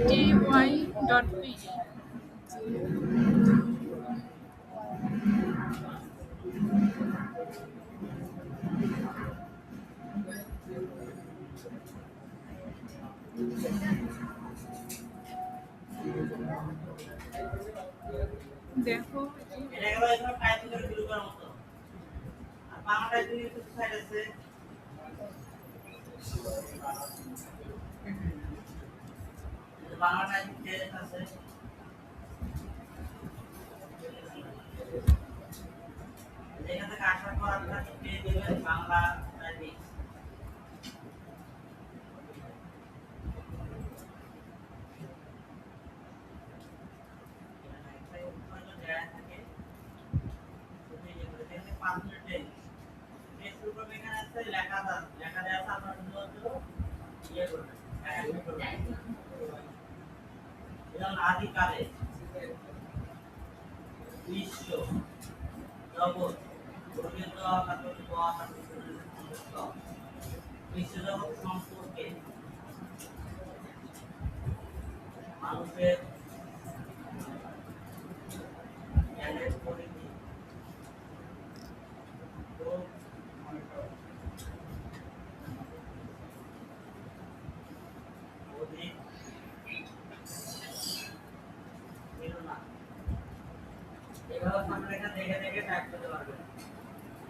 jty.pe দেখো আদিকালে বিশ্ব জগৎ বিশ্বজগৎ সম্পর্কে মানুষের জ্ঞানের পরিধি খুব অধিক ছিল না। এভাবে আপনারা এখানে দেখে দেখে টাইপ করতে পারবেন।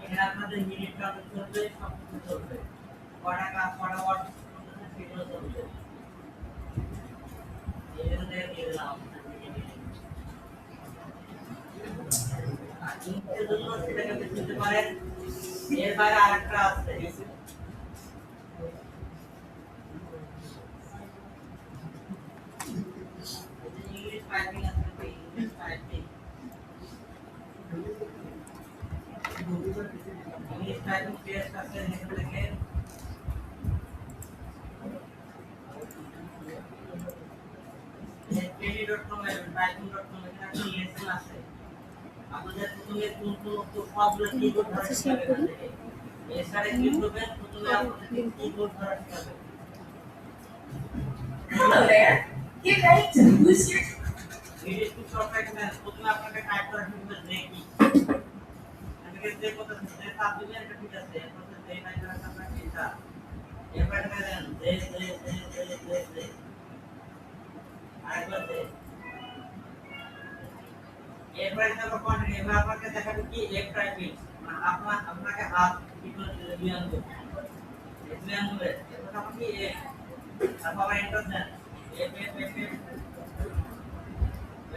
এখানে আপনাদের মিনিট কাউন্ট চলবে, সব কিছু চলবে, কটা কাজ কটা ওয়ার্ড চলতেছে সেগুলো চলবে। এখানে দেখে দিয়ে দিলাম আর ইংরেজির জন্য সেটাকে আপনি দিতে পারেন। এর বাইরে আরেকটা আছে, ইংলিশ টাইপিং আছে, ইংলিশ টাইপিং টেস্ট আছে। এখান থেকে penny.com typing.com এখানে একটা লেসন আছে। আপনাদের প্রথমে কোন সবগুলো কিবোর্ড ধরা শিখাবে এখান থেকে। এছাড়া কি করবেন, প্রথমে আপনাদের কিবোর্ড ধরা শিখাবে। Hello there. Get ready to boost your video shortcut math. প্রথমে আপনাকে টাইপ করা শিখবে যে কি। আমি যে কথা যে সাব দিবেন এটা ঠিক আছে। এরপর যে টাইপ করা আপনার চিন্তা। এরপর দেন যে আরেকবার দে। এরপর আমরা কন্টিনিউ। এবার আপনাকে দেখাবো কি লেফট টাইপিং। মানে আপনাকে হাত কি করে দিয়ে আনবো। দিয়ে আনবে। এরপর আপনি কি তারপর এন্টার দেন। এফ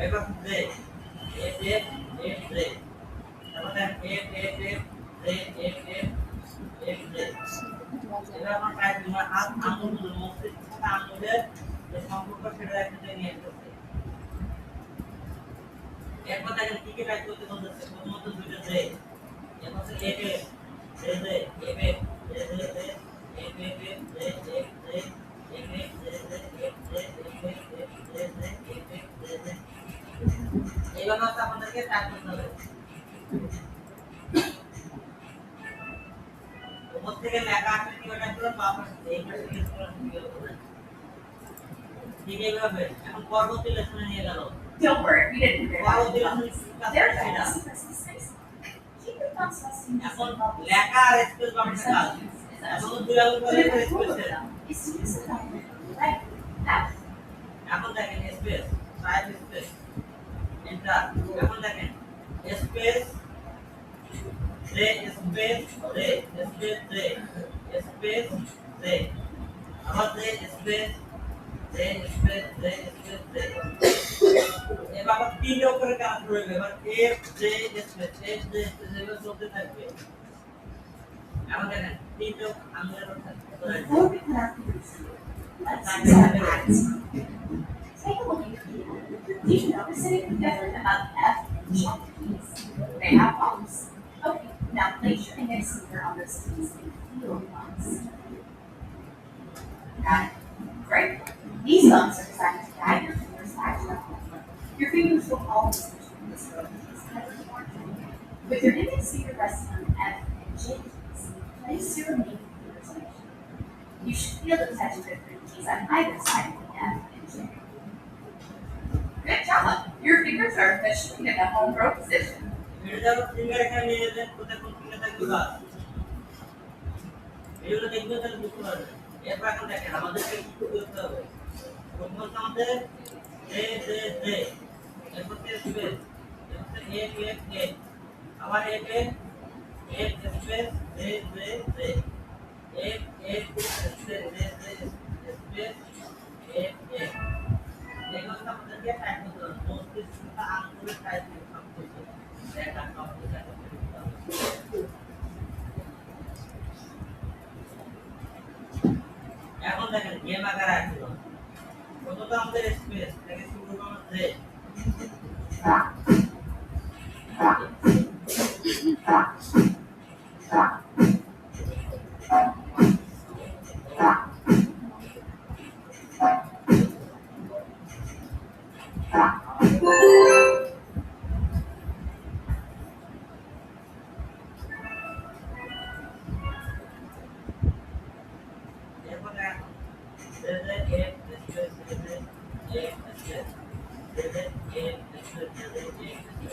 এবার দে দে তারপর দেন দে। এবার আমরা টাইপিং মানে হাত আঙুল মস্তিষ্ক সাথে আঙুলের যে সম্পর্ক সেটা একসাথে নিয়ে আসতে। এরপর দেখেন কি কি টাইপ করতে বলতেছে। প্রথমত দুইটা দে, এরপর হচ্ছে এইভাবে আপনাদেরকে টাইপ করতে হবে। উপর থেকে লেখা আসলে কি টাইপ করবেন, বা আপনার এই পাশে ক্লিক করবেন। ঠিক এইভাবে এখন পরবর্তী লেসনে নিয়ে গেল। Don't worry, we didn't hear এখন লেখা আর স্পেস বাটন কাজ। এখন দুই আঙুল করে স্পেস দেন। এখন দেখেন স্পেস, টাইপ স্পেস, এন্টার। এখন দেখেন স্পেস রে স্পেস রে স্পেস রে স্পেস রে আবার রে স্পেস রে স্পেস রে স্পেস রে। এবার তিনটা করে কাজ করবে। এবার F J space F J space এগুলো চলতে থাকবে। এখন দেখেন তিনটা আঙুলের উপর থাকবে। Take a look at your keyboard. Do you notice anything different about F, G keys? They have bumps. Okay, now place your index finger on those keys and feel the bumps. Got it? Great. These bumps are designed to guide your fingers back to the home. Your fingers will always push from this row. With your index finger resting on F and J keys, place your remaining fingers on each. You should feel the touch of the three keys on either side of the F and J. Good job! Your fingers are officially in the home row position. এটা যখন finger এখানে নিয়ে যাবেন কোথায় কোন finger থাকবে বাস এগুলো দেখবেন তাহলে বুঝতে পারবেন এরপর এখন দেখেন আমাদেরকে কি করতে হবে প্রথম হচ্ছে আমাদের এ জে জে এরপর স্পেস এরপর এ এ এ আবার A A A space J J J A A space J J space A A এগুলো আমাদেরকে টাইপ করতে হবে মস্তিষ্কটা আঙ্গুলের টাইপ করতে হবে এটা কম্পিউটার এখন দেখেন গেম আকারে আসলো প্রথমত আমাদের স্পেস থেকে শুরু করব যে এরপর দেখেন যে যে এ স্পেস যে যে এ স্পেস যে যে এ স্পেস যে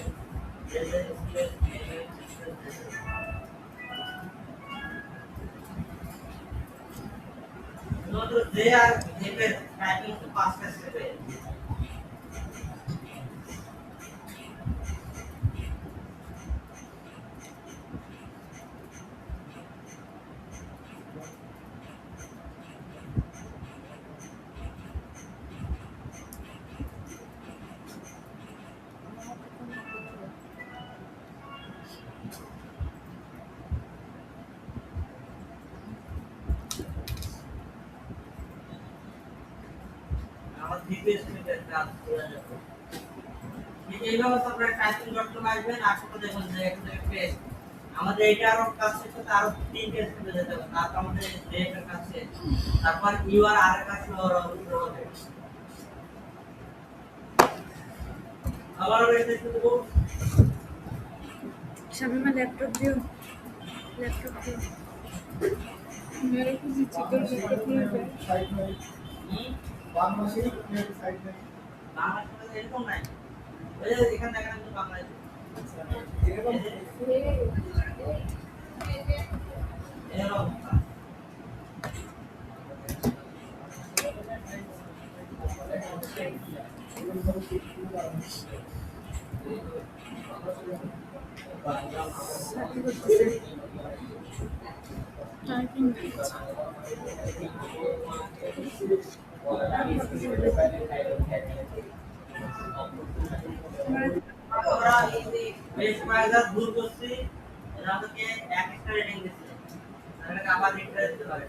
যে এ স্পেস যে যে স্পেস এ স্পেস শুধুমাত্র যে আর এর টাইপিং তো পাঁচটা স্টেপে আমার দ্বিতীয় স্টেপে কাজ করে যাবে ঠিক এইভাবে আপনারা টাইপিং করতে পারবেন আসলে দেখুন যে একটা পেজ আমাদের এটা আরো কাজ শেষে আরো তিনটে স্টেপে যেতে হবে তারপর আমাদের ডেটার কাছে তারপর ইউআর আর এর কাছে হবে আবার এটা শুধু शामिमा लैपटॉप दियो लैपटॉप दियो मेरे को जी चिकन लैपटॉप नहीं है साइड में बांग्लादेशी मेरे साइड में বাংলাদেশে এরকম নাই ওই যে এখানে দেখেন তো বাংলাদেশে এরকম এরকম टाइपिंग আমরা এই বেস প্রাইজার দূর করছি এটা আমাদেরকে এক একটা রেটিং দিচ্ছে তাহলে আবার রেটিং দিতে পারে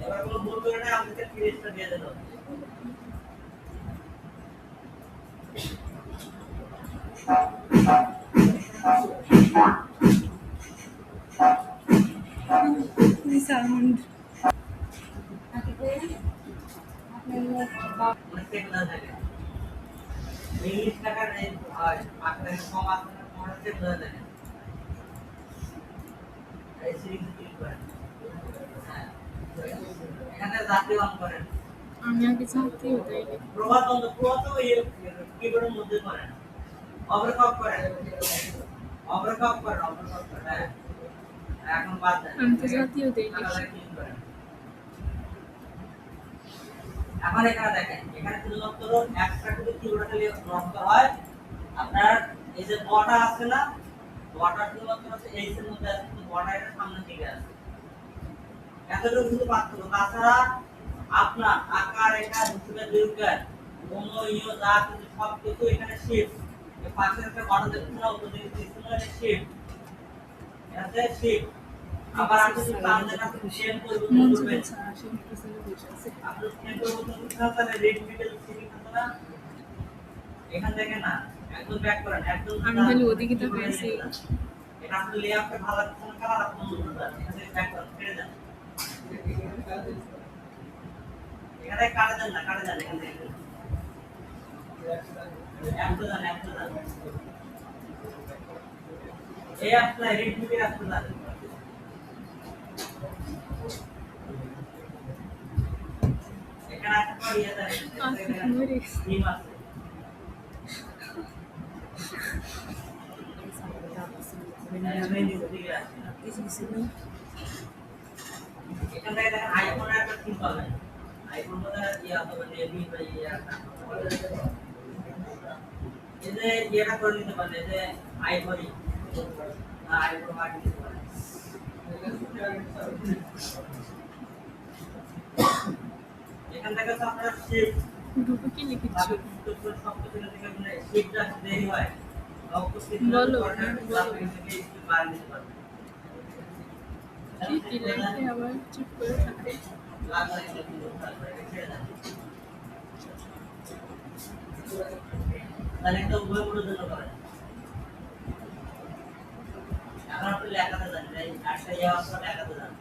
এবার কোনো ভুল করে না আমাদেরকে 30টা দিয়ে দিল साउंड অনেক না থাকে ইংলিশ টাকা নেই আর আপনাদের কম আছে মনে হচ্ছে না থাকে এই সিরিজ কি করে এখানে জাতীয় অঙ্ক করেন আমি আগে চাকরি হতাই প্রভাত তো এই কিবোর্ডের মধ্যে করেন ওভারকপ করেন হ্যাঁ এখন বাদ দেন আমি তো জাতীয় দেই এখন এখানে দেখেন এখানে শুধুমাত্র একটা করে কিবোর্ড খালি নষ্ট হয় আপনার এই যে বটা আছে না বটা শুধুমাত্র আছে এই এর মধ্যে আছে কিন্তু বটা এর সামনে দিকে আছে এতটুকু শুধু পার্থক্য তাছাড়া আপনার আকার রেখা হিসেবে দীর্ঘায়ন কোনো ইও যা কিছু সব কিছু এখানে শিফট এই পাশের একটা বটা দেখুন না উপরে দিকে শিফট এটা শিফট আবার আপনি যদি পান্ডা কাছে শেয়ার করবেন মন করবেন ছিল আসে পিছনে বসে আছে আপনি শেয়ার করবেন তাহলে রেড মিডল সিটি খাতা না এখান থেকে না একদম ব্যাক করেন একদম আমি খালি ওদিকে তাকাইছি এটা আপনি লেআউটটা ভালো লাগছে না কালার আপনি এখান থেকে ব্যাক করেন ছেড়ে দেন এখানে কাটা দেন না কাটা দেন এখান থেকে একদম এই আপনার রেড মিডল আপনার এখানে একটা পড়িয়ে দেন মরে টিম আছে এখান থেকে দেখেন আইফোনের একটা থিম পাবেন আইফোন মধ্যে ইয়া হবে নেভি বা ইয়া এই যে ইয়েটা করে নিতে পারেন এই যে আইভরি আইফোন মার্ক দিতে পারেন এখান থেকে তো আপনার শিফট গ্রুপে কি লিখেছো সব কিছু থেকে মানে শিফটটা দেরি হয় বলো কি কি লাইফে আবার চুপ করে থাকে তাহলে একটা উভয় করে জন্য করেন এখন আপনি লেখাতে জানেন এই একটা ইয়ে অবস্থা লেখাতে জানেন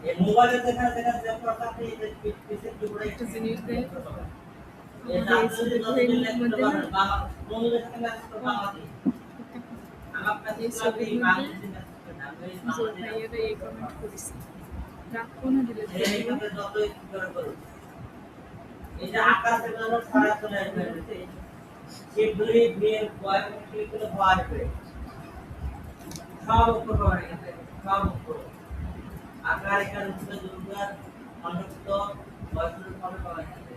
এই মোবাইলে দেখা দেখা যে করতে আপনি এই পিসি কিবোর্ডে একটা জিনিস দেয় এই জানতে যদি লেখতে পারেন বাংলা কোন লেখা লেখতে বাংলাতে আমার কাছে সবই বাংলাতে যে ভাইয়ারা এই কমেন্ট করেছে রাখবো না দিলে এইভাবে যতই করে করুন এই যে আকাশে যেন সারা চলে আসবে সেগুলি দিয়ে বয় ক্লিক করে ভয় করে সব উপর করে গেছে সব উপর আকার এখানে উঠে দুর্গার অনন্ত বয়সের ফলে পাওয়া যাচ্ছে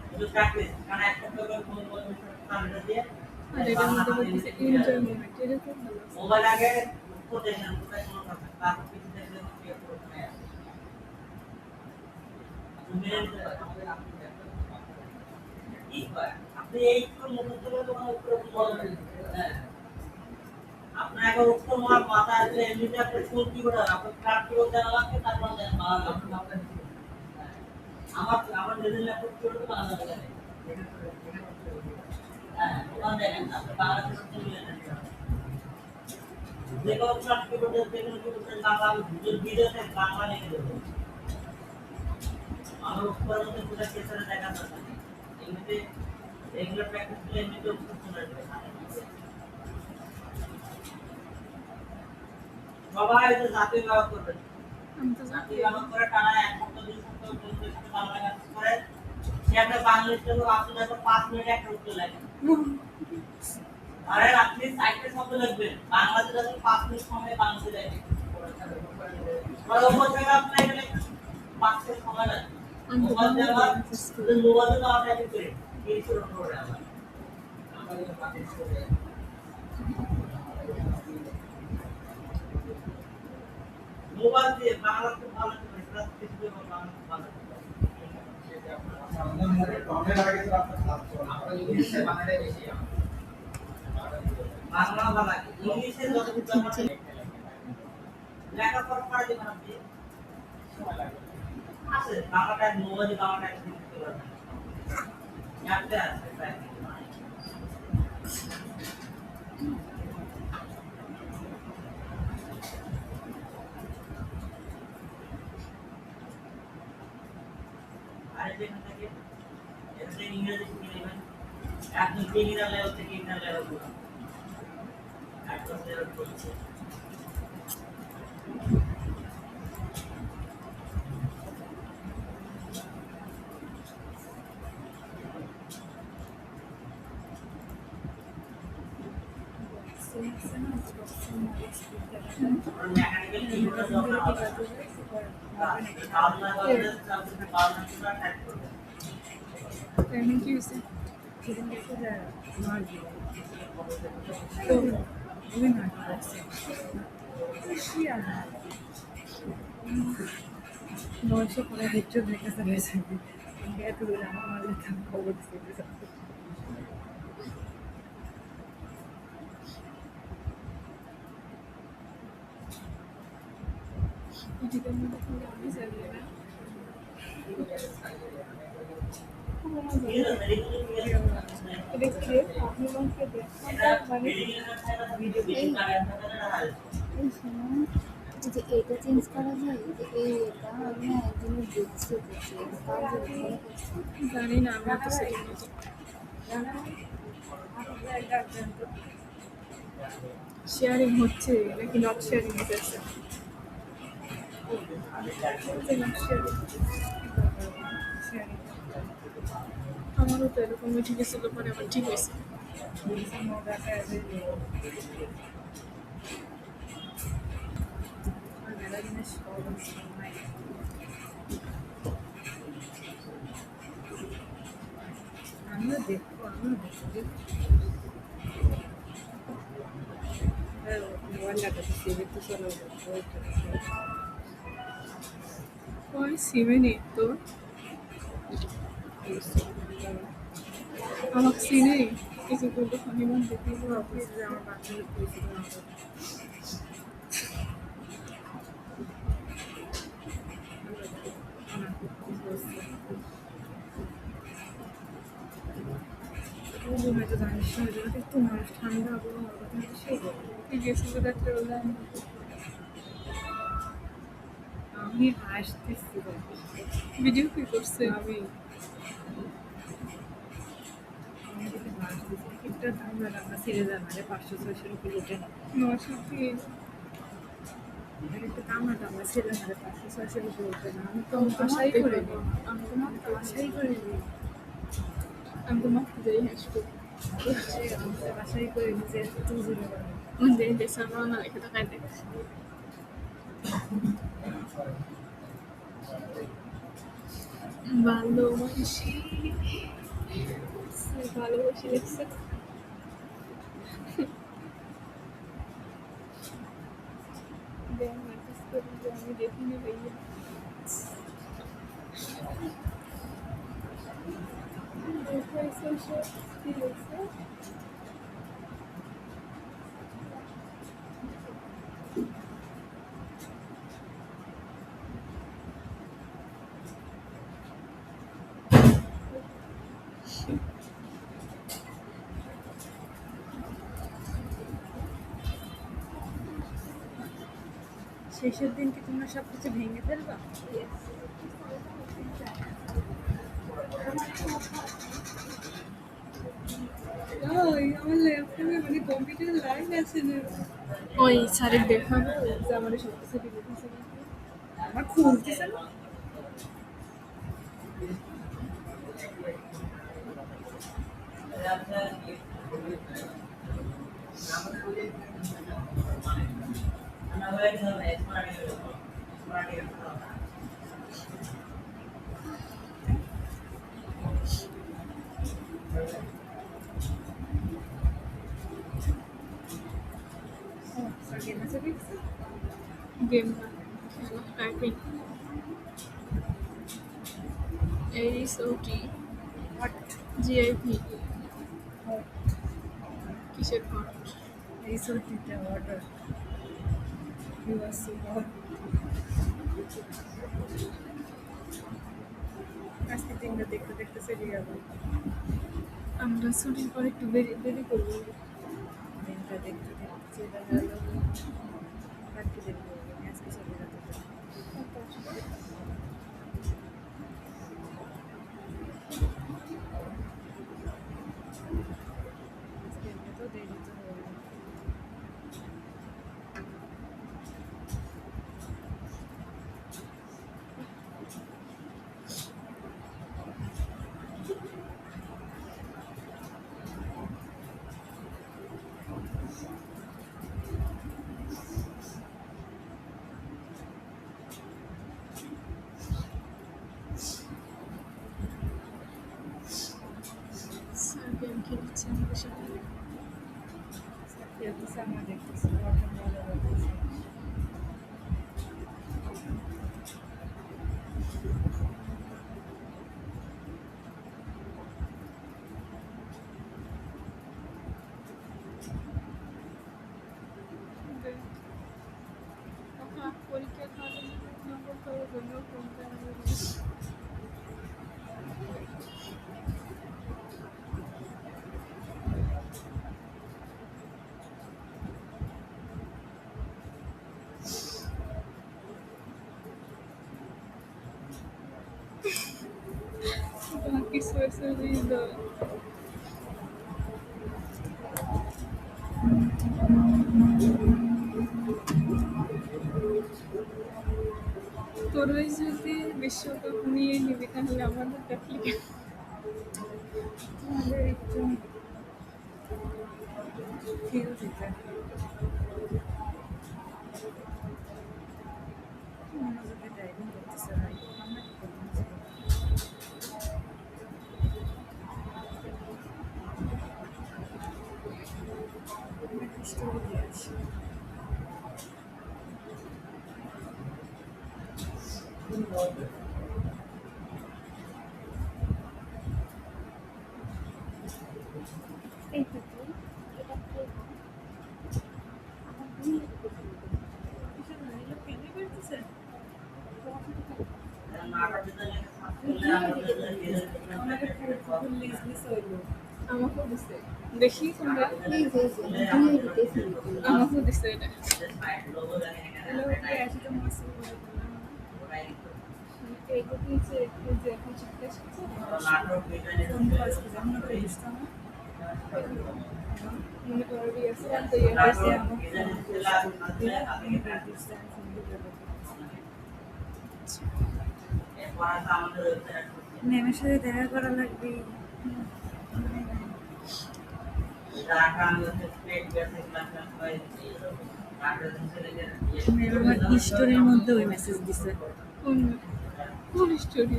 শুধু প্র্যাকটিস কারণ একটা করে কোন কোন সামনে দিয়ে আর এটার মধ্যে বলতেছে এনজয় মোমেন্ট এটা খুব ভালো মোবাইল আগে উপর দেখেন কোথায় কোনো কথা তারপর কিছু দেখলে কি করতে হয় আপনি এই আপনার এখন উত্তর মাথা আছে এমনিতে আপনি ফুল কি করে আপনার ক্রাফট কি করতে লাগবে তারপর দেন আমার আমার নিজের ল্যাপটপ কি করতে বাংলা লাগে হ্যাঁ ওখানে দেখেন আপনি বাংলা করতে মিলে নেন যে কোনো ক্রাফট কি করতে দেখুন কি করতে বাংলা ভিডিওতে বাংলা লিখে দেবো আমার উপরের মধ্যে পুরো কেসারে দেখা যাচ্ছে এমনিতে রেগুলার প্র্যাকটিস করলে এমনিতে উপর চলে আসবে সবাই তো জাতীয় ব্যবহার করবেন আমি তো জাতীয় ব্যবহার করে টানা এক সপ্তাহ দুই সপ্তাহ তিন সপ্তাহ বাংলা কাজ করে সে একটা বাংলা থেকে আপনি দেখো 5 মিনিট একটা উত্তর লেখেন আরে আপনি সাইটে শব্দ লিখবেন বাংলাতে যখন 5 মিনিট সময় বাংলাতে লেখেন আর উপর থেকে আপনি এখানে 5 মিনিট সময় লাগবে মোবাইল দেওয়া মোবাইলে তো আমরা কি করি এই শুরু করে আবার আমাদের পাঠিয়ে করে মোবাইল দিয়ে বাংলা খুব ভালো করে ক্লাস শিখতে হবে বাংলা খুব ভালো বাংলা ভালো লাগে ইংলিশে যতটুকু আছে লেখাপড়া করে দিবেন আপনি আছে বাংলাটা মোবাইলে বাংলাটা শিখতে পারবেন একটা আছে প্রায় আরেকটা থাকে এটা ইংরেজি শিখে নেবেন আপনি বিগিনার লেভেল থেকে ইন্টার লেভেল করুন অ্যাডভান্স লেভেল করছে মেকানিক্যাল কিবোর্ডের দরকার হবে আপনার বলতে আপনি বারবার টাইপ করবেন ট্রেনিং কি হয়েছে নয়শো করে হেডশট রেখেছে রয়েছে এত দূরে আমার মারলে খবর দিতে ভিডিওর মধ্যে খালি আমি জানি না খুব মজা এটা কে আপনি আমাকে দেখান মানে এই শোনো, এই যে এটা চেঞ্জ করা যায়, এই যে এটা আমি না একজনের দেখছি যে চেঞ্জ তার জন্য মনে করছি। জানি না আমি তো সেটা শেয়ারিং হচ্ছে নাকি নট শেয়ারিং হচ্ছে আমারও তো এরকম উঠে গেছিল পরে আবার ঠিক হয়েছে আমিও দেখবো মোবাইলটা সেভে তো চলো ওই সিমে নেই তো আমাকে সিনে কিছু করলে হনিমুন দেখি অফিসে আমার বাচ্চাদের পরিচিত না হতো। হয়তো জানিস না একটু মানুষ ঠান্ডা আবহাওয়া সেই গেছিল রাত্রেবেলা আমি হাসতেছি ভিডিও কি করছে আমি হাসতেছি একটা দাম রান্না ছেড়ে যায় মানে 500-600 রুপি ওঠে না নশোটি একটা কামড়া টামড়া ছেড়ে মানে 500-600 রুপি ওঠে না আমি তো আশাই আশাই করে করিনি আমি তো আশাই করিনি আমি তো মাত্র যাই হাসবো আশাই করিনি যে এত জোরে মন্দির দেশের রওনা রেখে টাকায় দেখ ভালোবাসি ভালোবাসি দেখছে আমি দেখিনি ভাইয়া কি হয়েছে শেষের দিন কি তোমরা সব কিছু ভেঙে ফেলবা আমার ল্যাপটপে মানে কম্পিউটার লাইন আছে না ওই স্যারের দেখাবো যে আমার সব কিছু দিলে দিয়েছে আমার খুলতেছে না গেম টাইপিং HOT GIP কিসের হট এই সত্যিটা order you are so hot আজকে দিনটা দেখতে দেখতে চলে গেল আমরা ছুটির পর একটু দেরি করবো দিনটা দেখতে দেখতে চলে গেল কালকে দেখবো আজকে চলে যেতে আজকে তো দেরি তো হয়ে গেল স্যার গেম খেলছে আমাদের সাথে খেলতেছে আমরা দেখতেছি ওটা মজা করতেছি পরীক্ষা খাওয়ানো সুবিধা তোরাই যদি বিশ্বকাপ নিয়ে নিবি তাহলে আমাদের দেখলি আমাদের একটু ফিল দিতে মনোযোগে ড্রাইভিং করতেছে ভাই আমরা কি করতেছি স্টোরি দিয়ে আসি এই তো তুই, এটা কে না? আমার বোন এদিকে ফোন করছে। কিছু না এগুলো কেনে করতেছে আমাকে ফুল লিজলি হইলো আমাকেও দিছে দেখি তোমরা এই যে দুনিয়া দিতে ফোন করছে। আমাকেও দিছে এটা এগুলো কি আসে তো মাসে করে দিলাম এইটা দিয়েছে এই যে এখন শিখতে এসেছে ফোন কল করে আমরা করে দিতাম মনে করো আছে তো ইয়ে আসে হয়েছে আমাকে ফোন দিয়ে আমি করে দিতাম ফোন দিয়ে ম্যামের সাথে দেখা করা লাগবে ম্যাম আমার হিস্টোরির মধ্যে ওই মেসেজ দিছে কোন কোন স্টোরি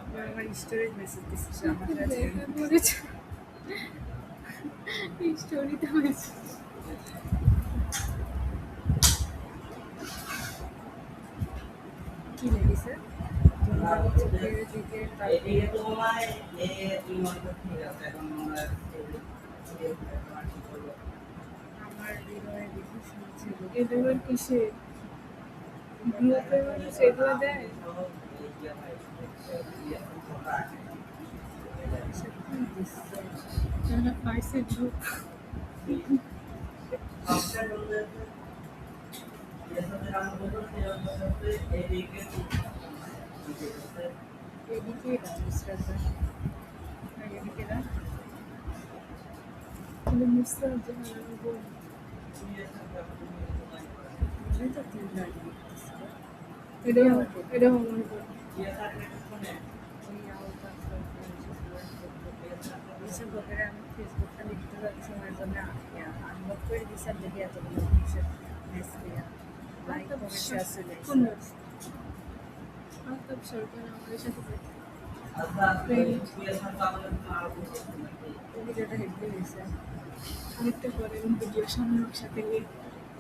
ম্যাম আমার হিস্টোরির মেসেজ দিছে সে আমার কাছে দেখা করেছে এই স্টোরিটা হয়েছে কি লেগেছে তোমরা চোখের দিকে এদিকে তোমার দুই মাস ঠিক আছে এখন আমরা আমার হৃদয়ে বেশি শুনছিল এদের কিসে গ্রুপে সেগুলো দেয় যারা পাইছে গ্রুপ এদিকে রাজশ্রদ্ধা আর এদিকে না কিন্তু মুস্তাফ জাহান বোন বুঝলি তো তিন লাগিয়ে এটাও এটাও আমার বোন ওই আওতা এইসব ব্যাপারে আমি ফেসবুকটা লিখতে পারছি আমার জন্য আনলক করে দিয়েছি আর দেখি এতগুলো মানুষের মেসেজ লাইক কমেন্ট শেয়ার চলে কোন এসেছে আফতাব সরকার আমাদের সাথে থাকে। ভিডিওটা হেভি হয়েছে অনেকটা করে ভিডিও সামনে সাথে নিয়ে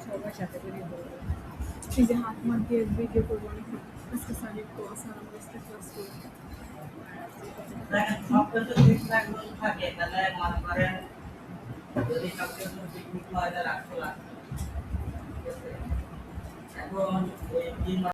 সবার সাথে করে বলবো এই যে হাত মাত দিয়ে ভিডিও করবো অনেক আজকে সানিক তো আসার আমরা আজকে ক্লাস করবো সবকিছু ঠিকঠাক থাকে তাহলে মনে করেন যদি সবকিছু ঠিকঠাক হয় তাহলে রাখতে লাগবে এখন এই